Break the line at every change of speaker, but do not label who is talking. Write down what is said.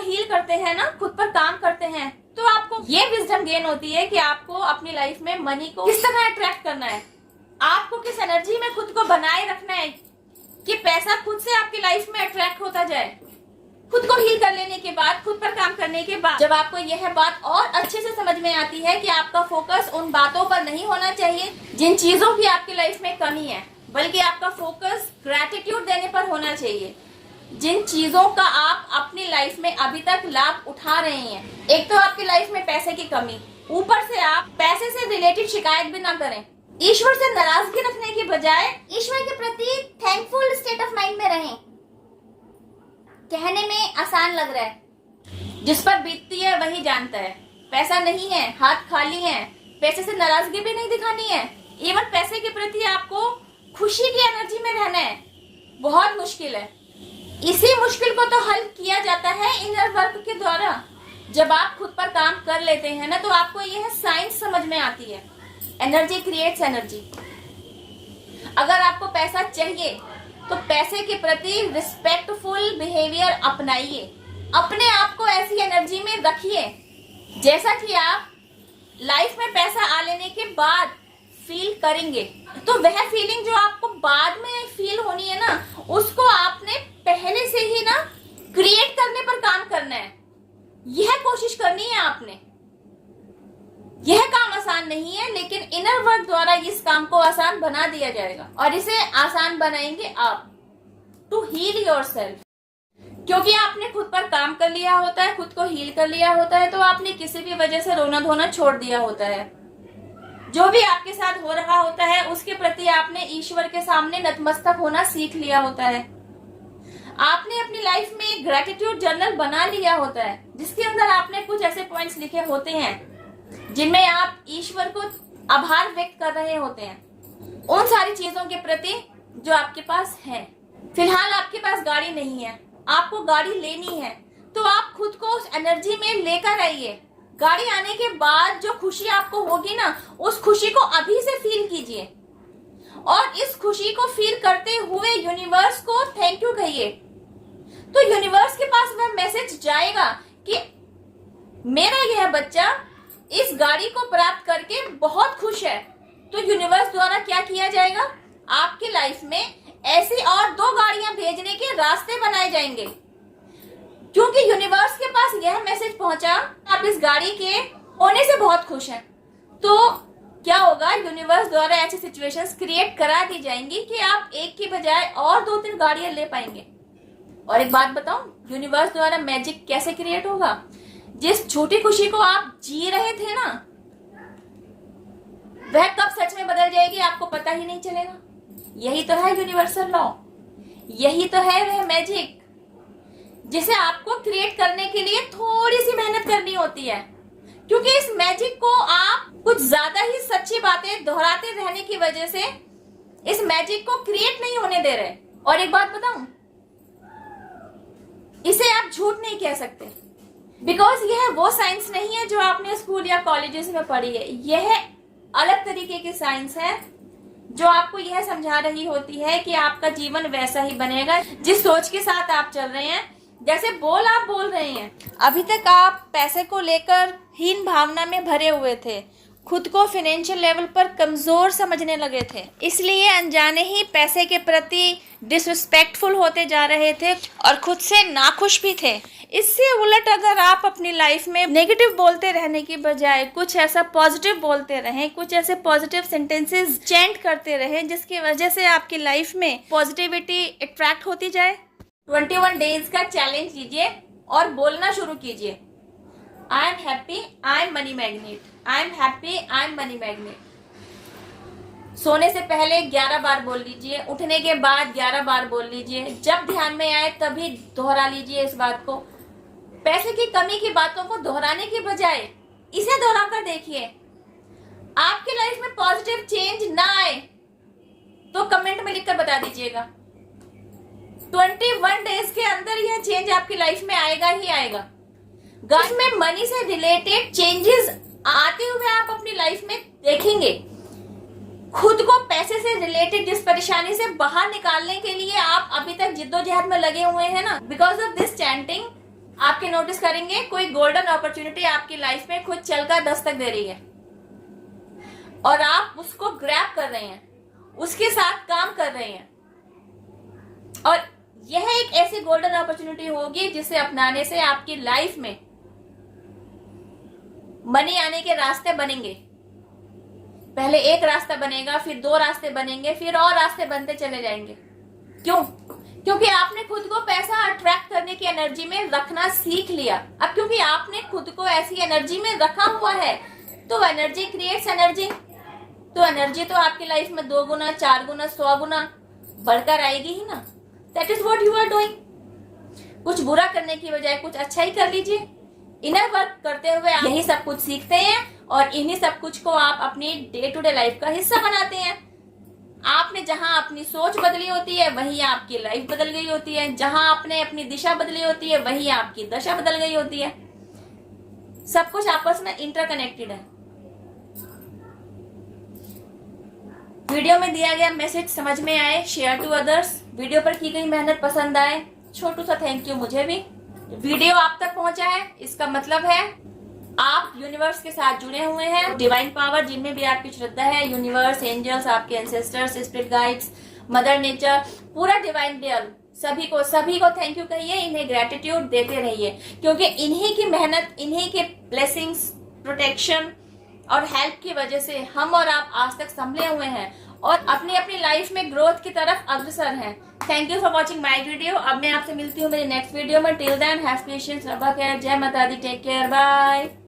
Heal करते हैं ना, खुद पर काम करते हैं, तो आपको ये विजडम गेन होती है कि आपको अपनी लाइफ में मनी को किस तरह अट्रैक्ट करना है, आपको किस एनर्जी में खुद को बनाए रखना है कि पैसा खुद से आपकी लाइफ में अट्रैक्ट होता जाए। खुद को हील कर लेने के बाद, खुद पर काम करने के बाद, जब आपको यह बात और अच्छे से समझ में आती है कि आपका फोकस उन बातों पर नहीं होना चाहिए जिन चीजों की आपकी लाइफ में कमी है, बल्कि आपका फोकस ग्रैटिट्यूड देने पर होना चाहिए, जिन चीजों का आप अपनी लाइफ में अभी तक लाभ उठा रहे हैं। एक तो आपकी लाइफ में पैसे की कमी, ऊपर से आप पैसे से रिलेटेड शिकायत भी ना करें। ईश्वर से नाराजगी रखने की बजाय ईश्वर के प्रति थैंकफुल स्टेट ऑफ माइंड में रहें। कहने में आसान लग रहा है, जिस पर बीतती है वही जानता है। पैसा नहीं है, हाथ खाली है, पैसे से नाराजगी भी नहीं दिखानी है, इवन पैसे के प्रति आपको खुशी की एनर्जी में रहना है, बहुत मुश्किल है। इसी मुश्किल को तो हल किया जाता है इनर वर्क के द्वारा। जब आप खुद पर काम कर लेते हैं ना, तो आपको यह साइंस समझ में आती है, एनर्जी क्रिएट्स एनर्जी। अगर आपको पैसा चाहिए तो पैसे के प्रति रिस्पेक्टफुल बिहेवियर अपनाइए, अपने आप को ऐसी एनर्जी में रखिए जैसा कि आप लाइफ में पैसा आ लेने के बाद फील करेंगे। तो वह फीलिंग जो आपको बाद में फील होनी है ना, उसको आपने पहले से ही ना क्रिएट करने पर काम करना है। यह कोशिश करनी है आपने। यह काम आसान नहीं है, लेकिन इनर वर्क द्वारा इस काम को आसान बना दिया जाएगा, और इसे आसान बनाएंगे आप टू हील योरसेल्फ। क्योंकि आपने खुद पर काम कर लिया होता है, खुद को हील कर लिया होता है, तो आपने किसी भी वजह से रोना धोना छोड़ दिया होता है। जो भी आपके साथ हो रहा होता है उसके प्रति आपने ईश्वर के सामने नतमस्तक होना सीख लिया होता है। आपने अपनी लाइफ में एक ग्रेटिट्यूड जर्नल बना लिया होता है, जिसके अंदर आपने कुछ ऐसे पॉइंट्स लिखे होते हैं जिनमें आप ईश्वर को आभार व्यक्त कर रहे होते हैं उन सारी चीजों के प्रति जो आपके पास है। फिलहाल आपके पास गाड़ी नहीं है, आपको गाड़ी लेनी है, तो आप खुद को उस एनर्जी में लेकर आइए। गाड़ी आने के बाद जो खुशी आपको होगी ना, उस खुशी को अभी से फील कीजिए, और इस खुशी को फील करते हुए यूनिवर्स को थैंक यू कहिए। तो यूनिवर्स के पास वह मैसेज जाएगा कि मेरा यह बच्चा इस गाड़ी को प्राप्त करके बहुत खुश है। तो यूनिवर्स द्वारा क्या किया जाएगा, आपकी लाइफ में ऐसी और 2 गाड़ियां भेजने के रास्ते बनाए जाएंगे, क्योंकि यूनिवर्स के पास यह मैसेज पहुंचा, आप इस गाड़ी के होने से बहुत खुश हैं। तो क्या होगा, यूनिवर्स द्वारा ऐसी सिचुएशंस क्रिएट करा दी जाएंगी कि आप एक की बजाय और 2-3 गाड़ियां ले पाएंगे। और एक बात बताऊं, यूनिवर्स द्वारा मैजिक कैसे क्रिएट होगा, जिस छोटी खुशी को आप जी रहे थे ना, वह कब सच में बदल जाएगी आपको पता ही नहीं चलेगा। यही तो है यूनिवर्सल लॉ, यही तो है वह मैजिक जिसे आपको क्रिएट करने के लिए थोड़ी सी मेहनत करनी होती है, क्योंकि इस मैजिक को आप कुछ ज्यादा ही सच्ची बातें दोहराते रहने की वजह से इस मैजिक को क्रिएट नहीं होने दे रहे। और एक बात बताऊं, इसे आप झूठ नहीं कह सकते, बिकॉज यह वो साइंस नहीं है जो आपने स्कूल या कॉलेजेस में पढ़ी है। यह अलग तरीके की साइंस है जो आपको यह समझा रही होती है कि आपका जीवन वैसा ही बनेगा जिस सोच के साथ आप चल रहे हैं, जैसे आप बोल रहे हैं। अभी तक आप पैसे को लेकर हीन भावना में भरे हुए थे, खुद को फाइनेंशियल लेवल पर कमजोर समझने लगे थे, इसलिए अनजाने ही पैसे के प्रति डिसरिस्पेक्टफुल होते जा रहे थे और खुद से नाखुश भी थे। इससे उलट अगर आप अपनी लाइफ में नेगेटिव बोलते रहने की बजाय कुछ ऐसा पॉजिटिव बोलते रहें, कुछ ऐसे पॉजिटिव सेंटेंसेस चैंट करते रहें जिसकी वजह से आपकी लाइफ में पॉजिटिविटी अट्रैक्ट होती जाए। 21 डेज का चैलेंज लीजिए और बोलना शुरू कीजिए, I am happy, I am money magnet, I am happy, I am money magnet. सोने से पहले 11 बार बोल लीजिए, उठने के बाद 11 बार बोल लीजिए, जब ध्यान में आए तभी दोहरा लीजिए इस बात को। पैसे की कमी की बातों को दोहराने के बजाय इसे दोहरा कर देखिए। आपकी लाइफ में पॉजिटिव चेंज ना आए तो कमेंट में लिखकर बता दीजिएगा। 21 डेज के अंदर यह चेंज आपकी लाइफ में आएगा ही आएगा। घर में मनी से रिलेटेड चेंजेस आते हुए आप अपनी लाइफ में देखेंगे। खुद को पैसे से रिलेटेड जिस परेशानी से बाहर निकालने के लिए आप अभी तक जिद्दोजहद में लगे हुए हैं ना, बिकॉज ऑफ दिस चैंटिंग आपके नोटिस करेंगे कोई गोल्डन अपॉर्चुनिटी आपकी लाइफ में खुद चलकर दस्तक दे रही है और आप उसको ग्रैब कर रहे हैं, उसके साथ काम कर रहे हैं, और यह एक ऐसी गोल्डन अपॉर्चुनिटी होगी जिसे अपनाने से आपकी लाइफ में मनी आने के रास्ते बनेंगे। पहले एक रास्ता बनेगा, फिर 2 रास्ते बनेंगे, फिर और रास्ते बनते चले जाएंगे। क्यों? क्योंकि आपने खुद को पैसा अट्रैक्ट करने की एनर्जी में रखना सीख लिया। अब क्योंकि आपने खुद को ऐसी एनर्जी में रखा हुआ है तो एनर्जी क्रिएट्स एनर्जी, तो एनर्जी तो आपकी लाइफ में 2 गुना, 4 गुना, 100 गुना बढ़कर आएगी ही ना। That is what you are doing. कुछ बुरा करने की बजाय कुछ अच्छा ही कर लीजिए। इनर वर्क करते हुए आप यही सब कुछ सीखते हैं और इन्हीं सब कुछ को आप अपनी डे टू डे लाइफ का हिस्सा बनाते हैं। आपने जहां अपनी सोच बदली होती है वहीं आपकी लाइफ बदल गई होती है, जहां आपने अपनी दिशा बदली होती है वहीं आपकी दशा बदल गई होती है। सब कुछ आपस में इंटरकनेक्टेड है। वीडियो में दिया गया मैसेज समझ में आए, शेयर टू अदर्स। वीडियो पर की गई मेहनत पसंद आए, छोटू सा थैंक यू मुझे भी। वीडियो आप तक पहुंचा है, इसका मतलब है आप यूनिवर्स के साथ जुड़े हुए हैं। डिवाइन पावर जिनमें भी आपकी श्रद्धा है, यूनिवर्स, एंजल्स, आपके ancestors, spirit guides, mother nature, पूरा डिवाइन रियल, सभी को थैंक यू कहिए, इन्हें ग्रेटिट्यूड देते रहिए, क्योंकि इन्हीं की मेहनत, इन्हीं के ब्लेसिंग्स, प्रोटेक्शन और हेल्प की वजह से हम और आप आज तक संभले हुए हैं और अपनी अपनी लाइफ में ग्रोथ की तरफ अग्रसर हैं। Thank you for watching my video. अब मैं आपसे मिलती हूँ मेरी नेक्स्ट वीडियो में। टिल देन हैव पेशेंस, रब केयर, जय माता दी, टेक केयर, बाय।